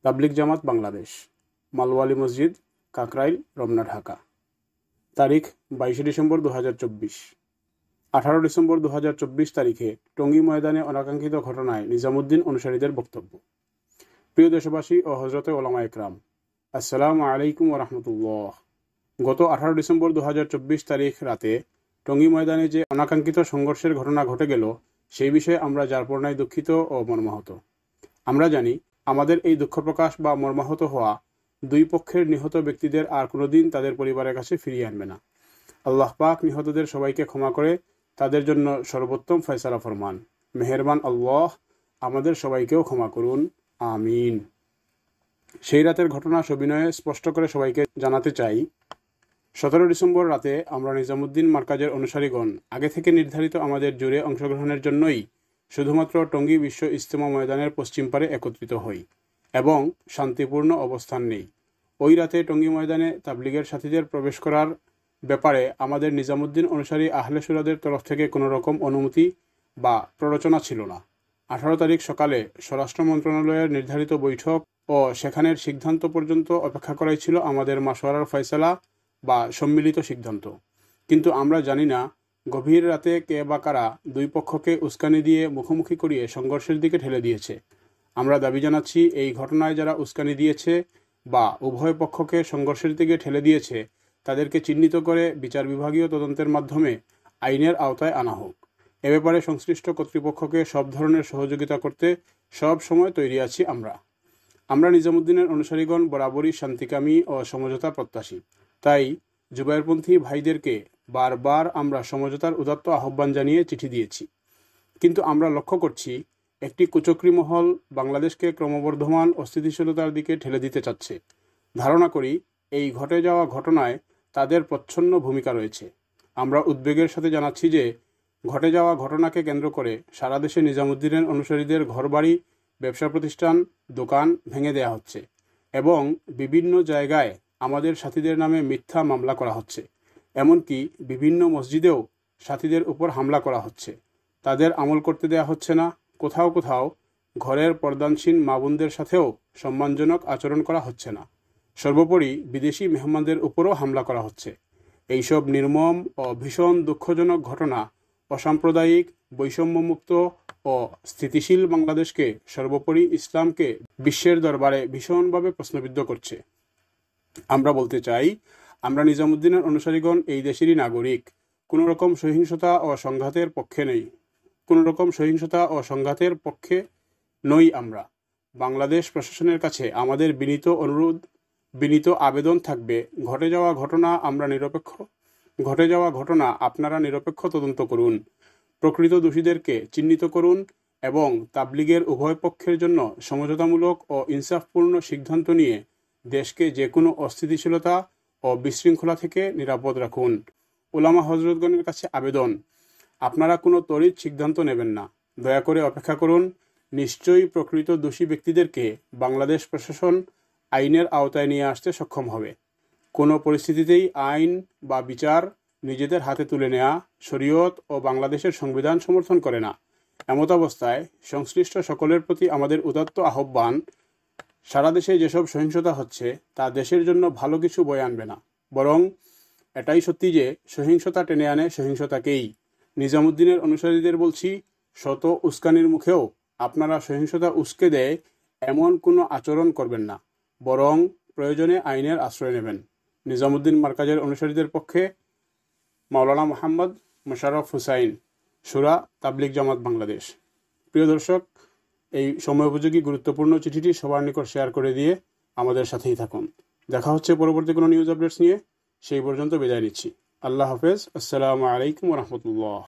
তাবলিগ জামাত বাংলাদেশ, মালওয়ালি মসজিদ, কাকরাইল, রমনা, ঢাকা। তারিখ 22 December 2024। 18 December 2024 তারিখে টঙ্গী ময়দানে অনাকাঙ্ক্ষিত ঘটনায় নিজামুদ্দিন অনুসারীদের বক্তব্য। প্রিয় দেশবাসী ও হজরতে ওলামা একরাম, আসসালামু আলাইকুম ওয়া রাহমাতুল্লাহ। গত 18 ডিসেম্বর 2024 তারিখ রাতে টঙ্গী ময়দানে যে অনাকাঙ্ক্ষিত সংঘর্ষের ঘটনা ঘটে গেল, সেই বিষয়ে আমরা যারপরনায় দুঃখিত ও মর্মাহত। আমরা জানি আমাদের এই দুঃখ প্রকাশ বা মর্মাহত হওয়া দুই পক্ষের নিহত ব্যক্তিদের আর কোনোদিন তাদের পরিবারের কাছে ফিরিয়ে আনবে না। আল্লাহ পাক নিহতদের সবাইকে ক্ষমা করে তাদের জন্য সর্বোত্তম ফয়সালা ফরমান। মেহেরবান আল্লাহ আমাদের সবাইকেও ক্ষমা করুন, আমিন। সেই রাতের ঘটনা সবিনয়ে স্পষ্ট করে সবাইকে জানাতে চাই। 17 ডিসেম্বর রাতে আমরা নিজামুদ্দিন মার্কাজের অনুসারীগণ আগে থেকে নির্ধারিত আমাদের জুড়ে অংশগ্রহণের জন্যই শুধুমাত্র টঙ্গী বিশ্ব ইজতেমা ময়দানের পশ্চিম পারে একত্রিত হই এবং শান্তিপূর্ণ অবস্থান নেই। ওই রাতে টঙ্গী ময়দানে তাবলিগের সাথীদের প্রবেশ করার ব্যাপারে আমাদের নিজামুদ্দিন অনুসারী আহলে সুরাদের তরফ থেকে কোনো রকম অনুমতি বা প্ররোচনা ছিল না। 18 তারিখ সকালে স্বরাষ্ট্র মন্ত্রণালয়ের নির্ধারিত বৈঠক ও সেখানের সিদ্ধান্ত পর্যন্ত অপেক্ষা করাই ছিল আমাদের মাশওয়ারার ফয়সালা বা সম্মিলিত সিদ্ধান্ত। কিন্তু আমরা জানি না গভীর রাতে কে বা কারা দুই পক্ষকে উস্কানি দিয়ে মুখোমুখি করিয়ে সংঘর্ষের দিকে ঠেলে দিয়েছে। আমরা দাবি জানাচ্ছি এই ঘটনায় যারা উস্কানি দিয়েছে বা উভয় পক্ষকে সংঘর্ষের দিকে ঠেলে দিয়েছে তাদেরকে চিহ্নিত করে বিচার বিভাগীয় তদন্তের মাধ্যমে আইনের আওতায় আনা হোক। এ ব্যাপারে সংশ্লিষ্ট কর্তৃপক্ষকে সব ধরনের সহযোগিতা করতে সব সময় তৈরি আছি। আমরা নিজামুদ্দিনের অনুসারীগণ বরাবরই শান্তিকামী ও সমঝোতা প্রত্যাশী। তাই জুবায়েরপন্থী ভাইদেরকে বারবার আমরা সমঝোতার উদাত্ত আহ্বান জানিয়ে চিঠি দিয়েছি। কিন্তু আমরা লক্ষ্য করছি একটি কুচক্রী মহল বাংলাদেশকে ক্রমবর্ধমান অস্থিতিশীলতার দিকে ঠেলে দিতে চাচ্ছে। ধারণা করি এই ঘটে যাওয়া ঘটনায় তাদের প্রচ্ছন্ন ভূমিকা রয়েছে। আমরা উদ্বেগের সাথে জানাচ্ছি যে ঘটে যাওয়া ঘটনাকে কেন্দ্র করে সারা দেশে নিজামুদ্দিনের অনুসারীদের ঘরবাড়ি, ব্যবসা প্রতিষ্ঠান, দোকান ভেঙে দেয়া হচ্ছে এবং বিভিন্ন জায়গায় আমাদের সাথীদের নামে মিথ্যা মামলা করা হচ্ছে। এমনকি বিভিন্ন মসজিদেও সাথীদের উপর হামলা করা হচ্ছে। তাদের আমল করতে দেয়া হচ্ছে না। কোথাও কোথাও ঘরের পর্দানসীন মা বোনদের সাথেও সম্মানজনক আচরণ করা হচ্ছে না। সর্বোপরি বিদেশি মেহমানদের উপরও হামলা করা হচ্ছে। এইসব নির্মম ও ভীষণ দুঃখজনক ঘটনা অসাম্প্রদায়িক, বৈষম্যমুক্ত ও স্থিতিশীল বাংলাদেশকে, সর্বোপরি ইসলামকে বিশ্বের দরবারে ভীষণভাবে প্রশ্নবিদ্ধ করছে। আমরা বলতে চাই, আমরা নিজামুদ্দিনের অনুসারীগণ এই দেশেরই নাগরিক। কোনো রকম সহিংসতা ও সংঘাতের পক্ষে নই। আমরা বাংলাদেশ প্রশাসনের কাছে আমাদের বিনীত আবেদন থাকবে, ঘটে যাওয়া ঘটনা আপনারা নিরপেক্ষ তদন্ত করুন, প্রকৃত দোষীদেরকে চিহ্নিত করুন এবং তাবলিগের উভয় পক্ষের জন্য সমঝোতামূলক ও ইনসাফপূর্ণ সিদ্ধান্ত নিয়ে দেশকে যে কোনো অস্থিতিশীলতা ও বিশৃঙ্খলা থেকে নিরাপদ রাখুন। ওলামা হজরতগণের কাছে আবেদন, আপনারা কোনো তড়িৎ সিদ্ধান্ত নেবেন না। দয়া করে অপেক্ষা করুন। নিশ্চয়ই প্রকৃত দোষী ব্যক্তিদেরকে বাংলাদেশ প্রশাসন আইনের আওতায় নিয়ে আসতে সক্ষম হবে। কোনো পরিস্থিতিতেই আইন বা বিচার নিজেদের হাতে তুলে নেওয়া শরীয়ত ও বাংলাদেশের সংবিধান সমর্থন করে না। এমতাবস্থায় সংশ্লিষ্ট সকলের প্রতি আমাদের উদাত্ত আহ্বান, সারা দেশে যেসব সহিংসতা হচ্ছে তা দেশের জন্য ভালো কিছু বয়ে আনবে না, বরং এটাই সত্যি যে সহিংসতা টেনে আনে সহিংসতাকেই। নিজামুদ্দিনের অনুসারীদের বলছি, শত উস্কানির মুখেও আপনারা সহিংসতা উস্কে দেয় এমন কোনো আচরণ করবেন না, বরং প্রয়োজনে আইনের আশ্রয় নেবেন। নিজামুদ্দিন মার্কাজের অনুসারীদের পক্ষে মাওলানা মোহাম্মদ মোশাররফ হুসাইন, শুরা, তাবলিগ জামাত বাংলাদেশ। প্রিয় দর্শক, এই সময়োপযোগী গুরুত্বপূর্ণ চিঠিটি সবার নিকট শেয়ার করে দিয়ে আমাদের সাথেই থাকুন। দেখা হচ্ছে পরবর্তী কোনো নিউজ আপডেটস নিয়ে। সেই পর্যন্ত বিদায় নিচ্ছি। আল্লাহ হাফেজ। আসসালামু আলাইকুম ওয়া রাহমাতুল্লাহ।